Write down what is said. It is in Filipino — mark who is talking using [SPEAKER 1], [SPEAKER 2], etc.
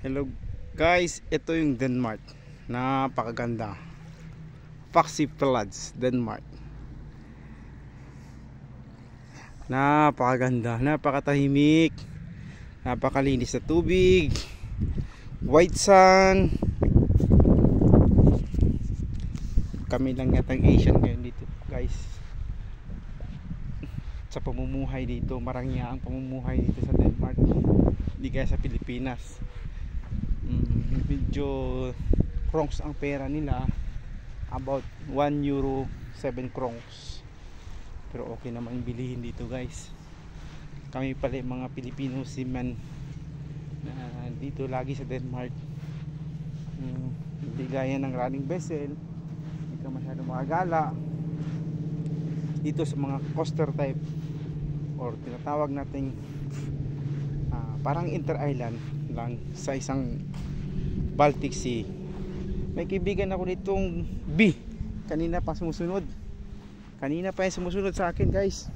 [SPEAKER 1] Hello guys, ito yung Denmark. Napakaganda. Foxy Floods, Denmark. Napakaganda, napakatahimik, napakalinis na tubig, white sand. Kami lang yatang Asian ngayon dito guys. Sa pamumuhay dito, marangya ang pamumuhay dito sa Denmark, hindi kaya sa Pilipinas. Medyo krongs ang pera nila, about 1 euro 7 krongs, pero okay naman bilihin dito guys. Kami pala yung mga Pilipino seamen na dito lagi sa Denmark. Hindi gaya ng running vessel, hindi ka masyado makagala dito sa mga coaster type or tinatawag nating parang inter-island lang sa isang Baltic Sea. May kaibigan ako nitong B, kanina pa yung sumusunod sa akin guys.